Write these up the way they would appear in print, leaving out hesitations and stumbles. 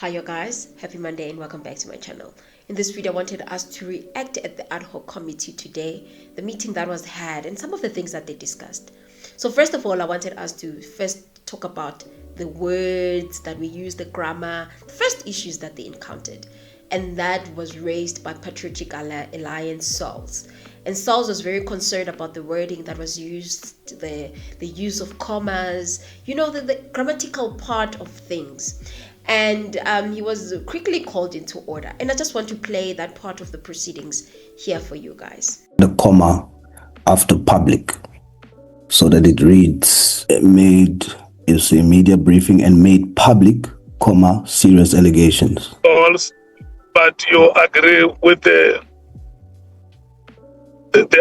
Hi you guys, happy Monday and welcome back to my channel. In this video I wanted us to react at the ad hoc committee today, the meeting that was had and some of the things that they discussed. So first of all, I wanted us to first talk about the words that we use, the grammar, the first issues that they encountered. And that was raised by Patriotic Alliance Sauls. And Sauls was very concerned about the wording that was used, the use of commas, the grammatical part of things. And he was quickly called into order. And I just want to play that part of the proceedings here for you guys. The comma after public, so that it reads, made is a media briefing and made public, comma, serious allegations. But you agree with the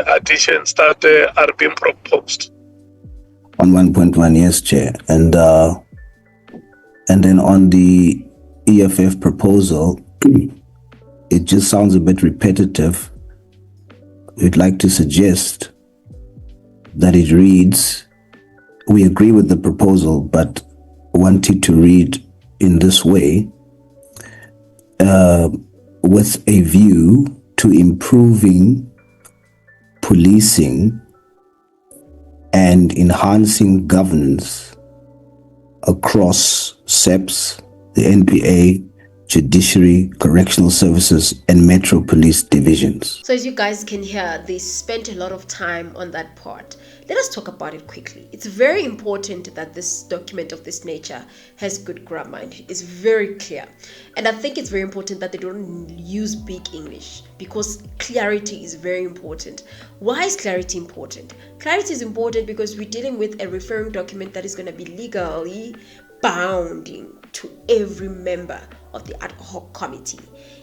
additions that are being proposed? On 1.1, yes, Chair. And then on the EFF proposal, it just sounds a bit repetitive. We'd like to suggest that it reads, we agree with the proposal, but want it to read in this way, with a view to improving policing and enhancing governance across SEPs, the NPA, Judiciary, Correctional Services, and Metro Police divisions. So as you guys can hear, they spent a lot of time on that part. Let us talk about it quickly. It's very important that this document of this nature has good grammar and it's very clear. And I think it's very important that they don't use big English because clarity is very important. Why is clarity important? Clarity is important because we're dealing with a referring document that is going to be legally bounding to every member of the ad hoc committee.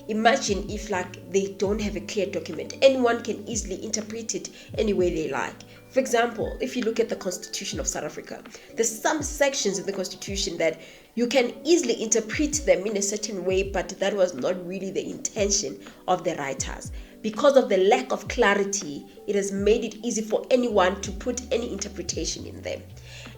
Imagine if they don't have a clear document. Anyone can easily interpret it any way they like. For example, if you look at the Constitution of South Africa, there's some sections in the Constitution that you can easily interpret them in a certain way, but that was not really the intention of the writers. Because of the lack of clarity, it has made it easy for anyone to put any interpretation in them.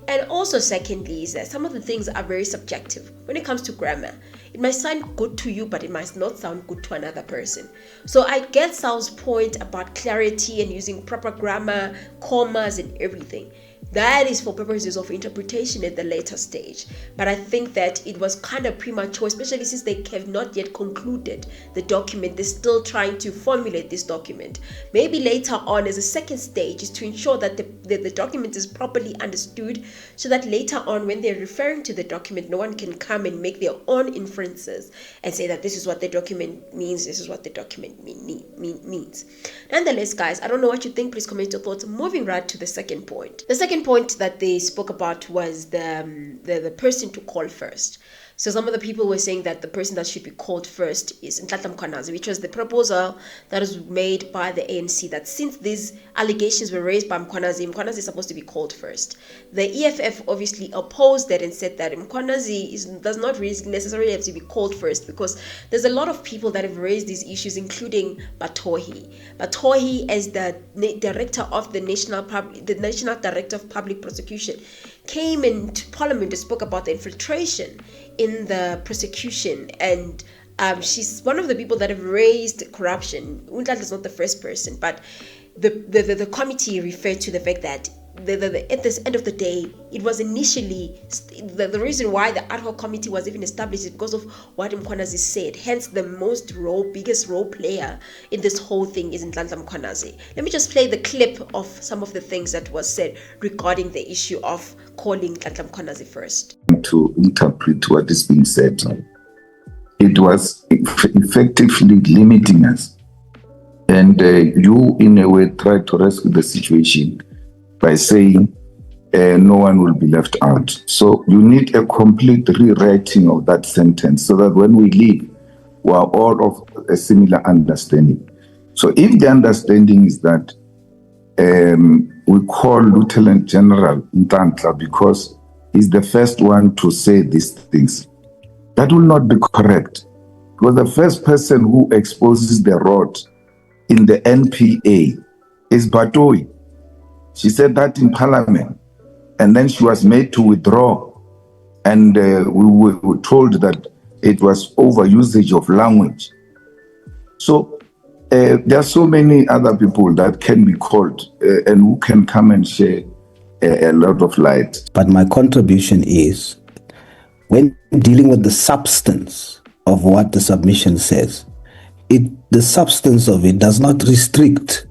And also secondly is that some of the things are very subjective. When it comes to grammar, it might sound good to you, but it might not sound good to another person. So I get Sal's point about clarity and using proper grammar, commas and everything. That is for purposes of interpretation at the later stage. But I think that it was kind of premature, especially since they have not yet concluded the document. They're still trying to formulate this document. Maybe later on as a second stage is to ensure that the document is properly understood so that later on when they're referring to the document, no one can come and make their own inferences and say that this is what the document means, this is what the document means. Nonetheless, guys, I don't know what you think. Please comment your thoughts. Moving right to the second point. The second point that they spoke about was the person to call first. So some of the people were saying that the person that should be called first is Nhlanhla Mkhwanazi, which was the proposal that was made by the ANC, that since these allegations were raised by Mkhwanazi is supposed to be called first. The EFF obviously opposed that and said that Mkhwanazi does not really necessarily have to be called first because there's a lot of people that have raised these issues, including Batohi. Batohi, as the director of the National Director of Public Prosecution, came into Parliament and spoke about the infiltration in the prosecution, and she's one of the people that have raised corruption. Nhlanhla is not the first person, but the committee referred to the fact that at the end of the day, it was initially the reason why the ad hoc committee was even established is because of what Mkhwanazi said. Hence, the biggest role player in this whole thing is Nhlanhla Mkhwanazi. Let me just play the clip of some of the things that was said regarding the issue of calling Nhlanhla Mkhwanazi first. To interpret what is being said, it was effectively limiting us, and you in a way tried to rescue the situation by saying no one will be left out. So you need a complete rewriting of that sentence so that when we leave, we are all of a similar understanding. So if the understanding is that we call Lieutenant General Nhlanhla because he's the first one to say these things, that will not be correct. Because the first person who exposes the rot in the NPA is Batohi. She said that in Parliament, and then she was made to withdraw. And we were told that It was overusage of language. So there are so many other people that can be called and who can come and share a lot of light. But my contribution is, when dealing with the substance of what the submission says, the substance of it does not restrict.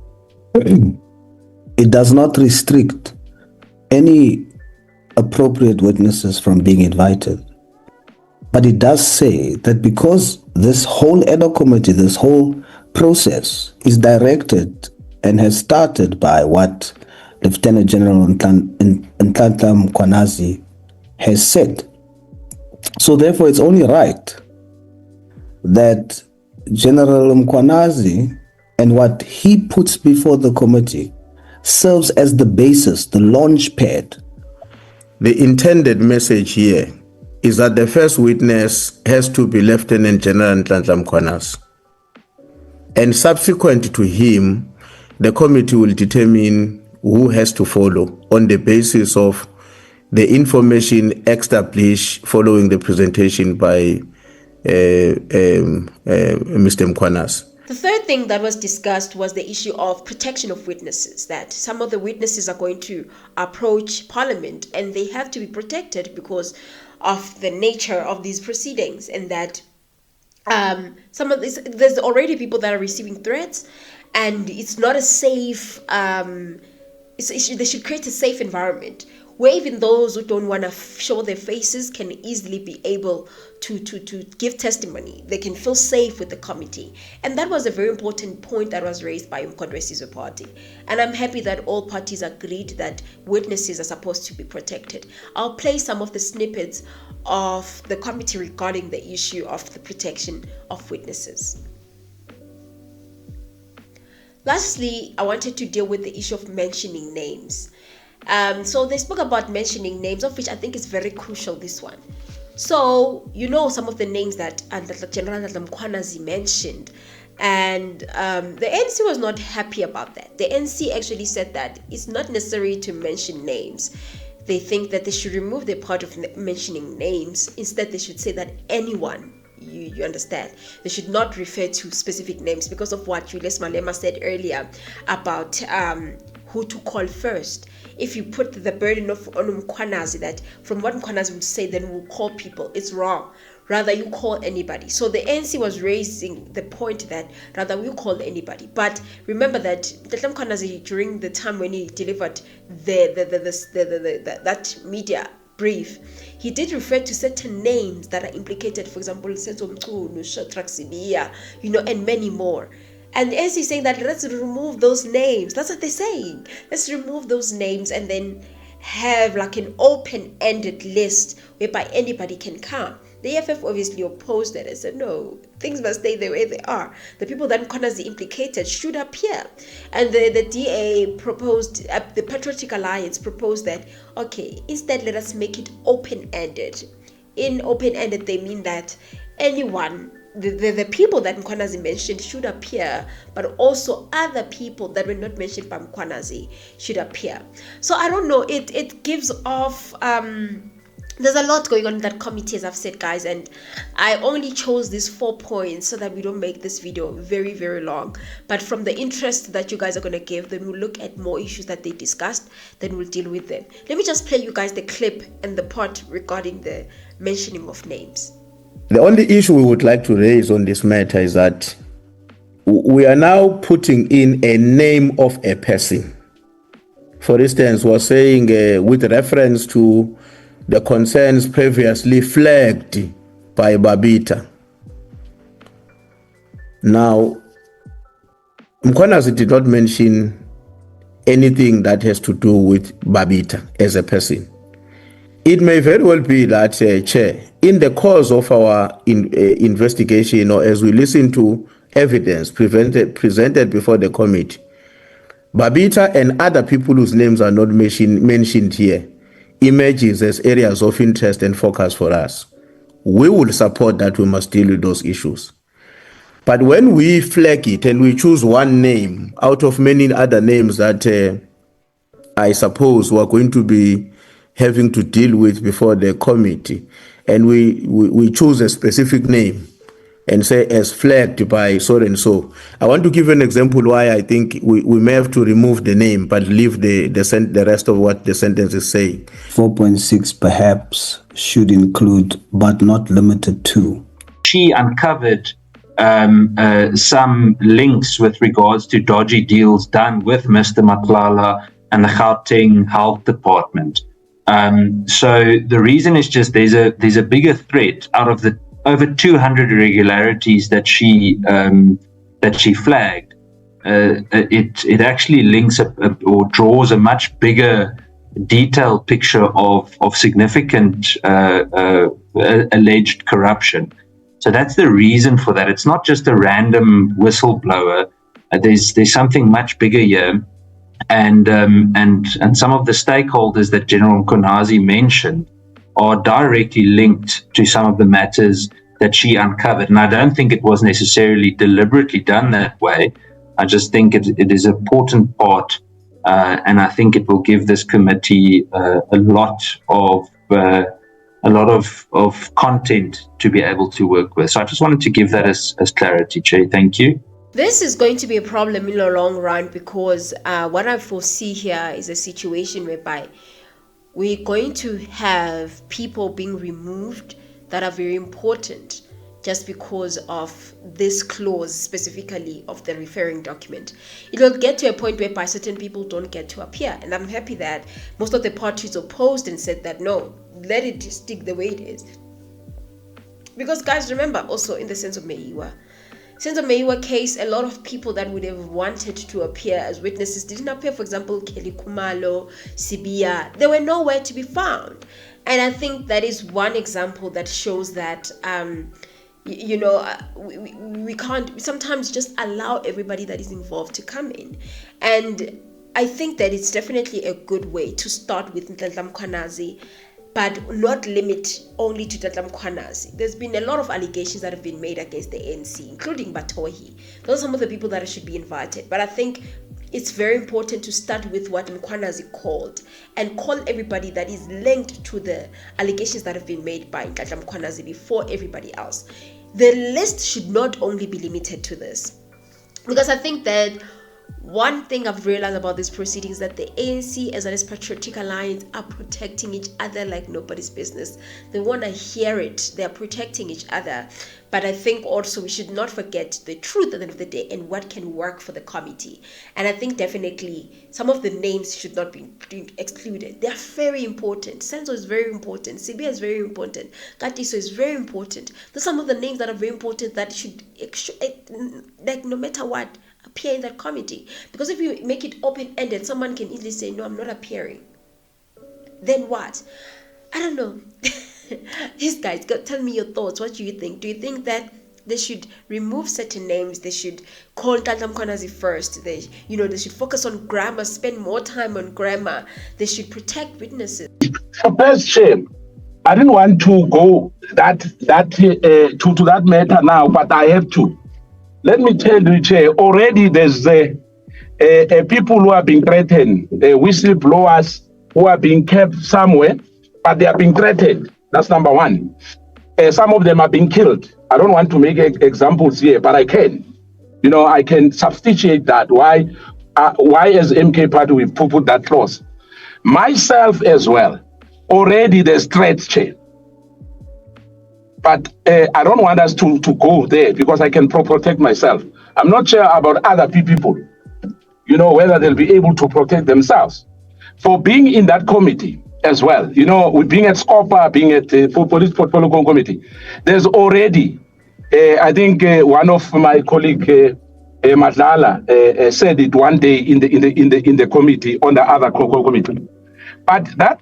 It does not restrict any appropriate witnesses from being invited. But it does say that because this whole ad hoc committee, this whole process is directed and has started by what Lieutenant General Nhlanhla Mkhwanazi has said. So therefore, it's only right that General Mkhwanazi and what he puts before the committee serves as the basis, the launch pad. The intended message here is that the first witness has to be Lieutenant General Nhlanhla Mkhwanazi. And subsequent to him, the committee will determine who has to follow on the basis of the information established following the presentation by Mr. Mkhwanazi. The third thing that was discussed was the issue of protection of witnesses, that some of the witnesses are going to approach Parliament and they have to be protected because of the nature of these proceedings, and that some of this, there's already people that are receiving threats, and it's not a safe, they should create a safe environment where even those who don't want to show their faces can easily be able to give testimony. They can feel safe with the committee. And that was a very important point that was raised by Mkhwanazi's party. And I'm happy that all parties agreed that witnesses are supposed to be protected. I'll play some of the snippets of the committee regarding the issue of the protection of witnesses. Lastly, I wanted to deal with the issue of mentioning names. So they spoke about mentioning names, of which I think is very crucial, this one. So, you know, some of the names that General Mkhwanazi mentioned, and the ANC was not happy about that. The ANC actually said that it's not necessary to mention names. They think that they should remove the part of mentioning names. Instead, they should say that anyone, you understand, they should not refer to specific names because of what Julius Malema said earlier about who to call first. If you put the burden on Mkhwanazi, that from what Mkhwanazi would say, then we'll call people, it's wrong. Rather, you call anybody. So the ANC was raising the point that rather we call anybody. But remember that Mkhwanazi, during the time when he delivered that media brief, he did refer to certain names that are implicated, for example, and many more. And the ANC is saying that let's remove those names. That's what they're saying. Let's remove those names and then have like an open-ended list whereby anybody can come. The EFF obviously opposed that and said, no, things must stay the way they are. The people that Mkhwanazi implicated should appear. And the DA proposed, the Patriotic Alliance proposed that, okay, instead let us make it open-ended. In open-ended, they mean that anyone, the people that Mkhwanazi mentioned should appear, but also other people that were not mentioned by Mkhwanazi should appear. So I don't know, it gives off, there's a lot going on in that committee, as I've said, guys, and I only chose these 4 points so that we don't make this video very, very long. But from the interest that you guys are going to give, then we'll look at more issues that they discussed, then we'll deal with them. Let me just play you guys the clip and the part regarding the mentioning of names. The only issue we would like to raise on this matter is that we are now putting in a name of a person. For instance, we're saying with reference to the concerns previously flagged by Babita. Now, Mkhwanazi did not mention anything that has to do with Babita as a person. It may very well be that, Chair, in the course of our investigation, or as we listen to evidence presented before the committee, Babita and other people whose names are not mentioned here emerges as areas of interest and focus for us. We will support that. We must deal with those issues. But when we flag it and we choose one name out of many other names that I suppose we're going to be having to deal with before the committee, and we choose a specific name and say as flagged by so and so. I want to give an example why I think we may have to remove the name but leave the rest of what the sentence is saying. 4.6 perhaps should include but not limited to. She uncovered some links with regards to dodgy deals done with Mr. Matlala and the Gauteng Health Department. So the reason is just there's a bigger threat out of the over 200 irregularities that she flagged. It actually links or draws a much bigger detailed picture of significant alleged corruption. So that's the reason for that. It's not just a random whistleblower. There's something much bigger here, and some of the stakeholders that General Mkhwanazi mentioned are directly linked to some of the matters that she uncovered. And I don't think it was necessarily deliberately done that way. I just think it is an important part, and I think it will give this committee a lot of content to be able to work with. So I just wanted to give that as clarity, Chair. Thank you. This is going to be a problem in the long run because what I foresee here is a situation whereby we're going to have people being removed that are very important just because of this clause specifically of the referring document. It will get to a point whereby certain people don't get to appear, and I'm happy that most of the parties opposed and said that no, let it stick the way it is. Because guys, remember also in the Senzo Meyiwa case, a lot of people that would have wanted to appear as witnesses didn't appear. For example, Kelly Kumalo, Sibia, they were nowhere to be found. And I think that is one example that shows that we can't sometimes just allow everybody that is involved to come in. And I think that it's definitely a good way to start with Nhlanhla Mkhwanazi, but not limit only to Nhlanhla Mkhwanazi. There's been a lot of allegations that have been made against the ANC, including Batohi. Those are some of the people that should be invited. But I think it's very important to start with what Mkhwanazi called and call everybody that is linked to the allegations that have been made by Nhlanhla Mkhwanazi before everybody else. The list should not only be limited to this. Because I think that one thing I've realized about these proceedings that the ANC as well as Patriotic Alliance are protecting each other like nobody's business. They want to hear it. They are protecting each other. But I think also we should not forget the truth at the end of the day and what can work for the committee. And I think definitely some of the names should not be excluded. They are very important. Senzo is very important. Sibia is very important. Katiso is very important. There's some of the names that are very important that should, like no matter what, appear in that committee. Because if you make it open-ended, someone can easily say, no, I'm not appearing. Then what? I don't know. These guys, tell me your thoughts. What do you think? Do you think that they should remove certain names? They should call Nhlanhla Mkhwanazi first. They should focus on grammar, spend more time on grammar. They should protect witnesses. For best shame, I didn't want to go to that matter now, but I have to. Let me tell you, Chair, already there's people who are being threatened, whistleblowers who are being kept somewhere, but they are being threatened. That's number one. Some of them are being killed. I don't want to make examples here, but I can. I can substantiate that. Why as MK Party we put that clause? Myself as well. Already there's threats, Chair. But I don't want us to go there because I can protect myself. I'm not sure about other people, whether they'll be able to protect themselves. For being in that committee as well, with being at SCOPA, being at the Police Portfolio Committee, there's already, I think one of my colleague, Matlala, said it one day in the committee, on the other committee. But that,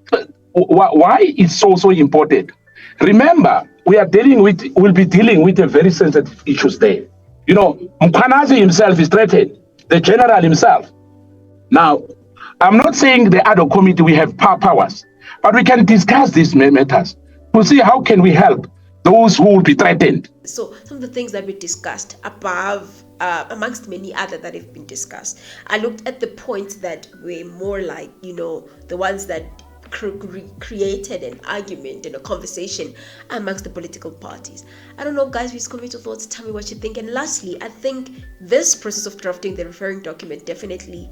why it's so important? Remember, we'll be dealing with a very sensitive issues there. Mkhwanazi himself is threatened, the general himself. Now, I'm not saying the other committee we have powers, but we can discuss these matters to see how can we help those who will be threatened. So some of the things that we discussed above, amongst many other that have been discussed, I looked at the points that were more like, the ones that created an argument and a conversation amongst the political parties. I don't know, guys, please comment your thoughts, tell me what you think. And lastly, I think this process of drafting the referring document definitely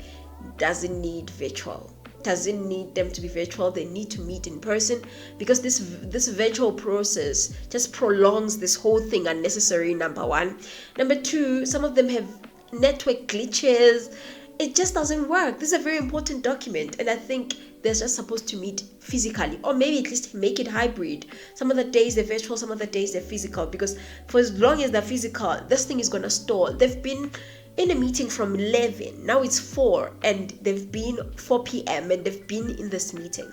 doesn't need them to be virtual. They need to meet in person, because this virtual process just prolongs this whole thing unnecessary, number one. Number two, some of them have network glitches. It just doesn't work. This is a very important document, and I think they're just supposed to meet physically, or maybe at least make it hybrid. Some of the days they're virtual, some of the days they're physical, because for as long as they're physical, this thing is gonna stall. They've been in a meeting from 11, now it's 4, and they've been 4 p.m. and they've been in this meeting.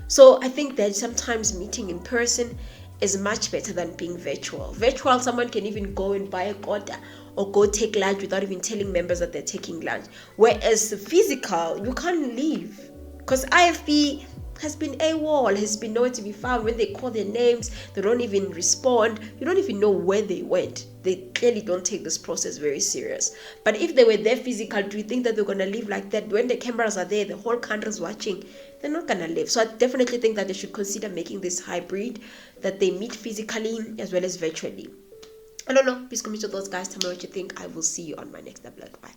So I think that sometimes meeting in person is much better than being virtual. Virtual, someone can even go and buy a quota or go take lunch without even telling members that they're taking lunch. Whereas physical, you can't leave, because IFP has been AWOL, has been nowhere to be found. When they call their names, they don't even respond. You don't even know where they went. They clearly don't take this process very serious. But if they were there physical, do you think that they're going to live like that? When the cameras are there, the whole country's watching, they're not going to live. So I definitely think that they should consider making this hybrid, that they meet physically as well as virtually. I don't know. Please comment your thoughts, guys. Tell me what you think. I will see you on my next upload. Bye.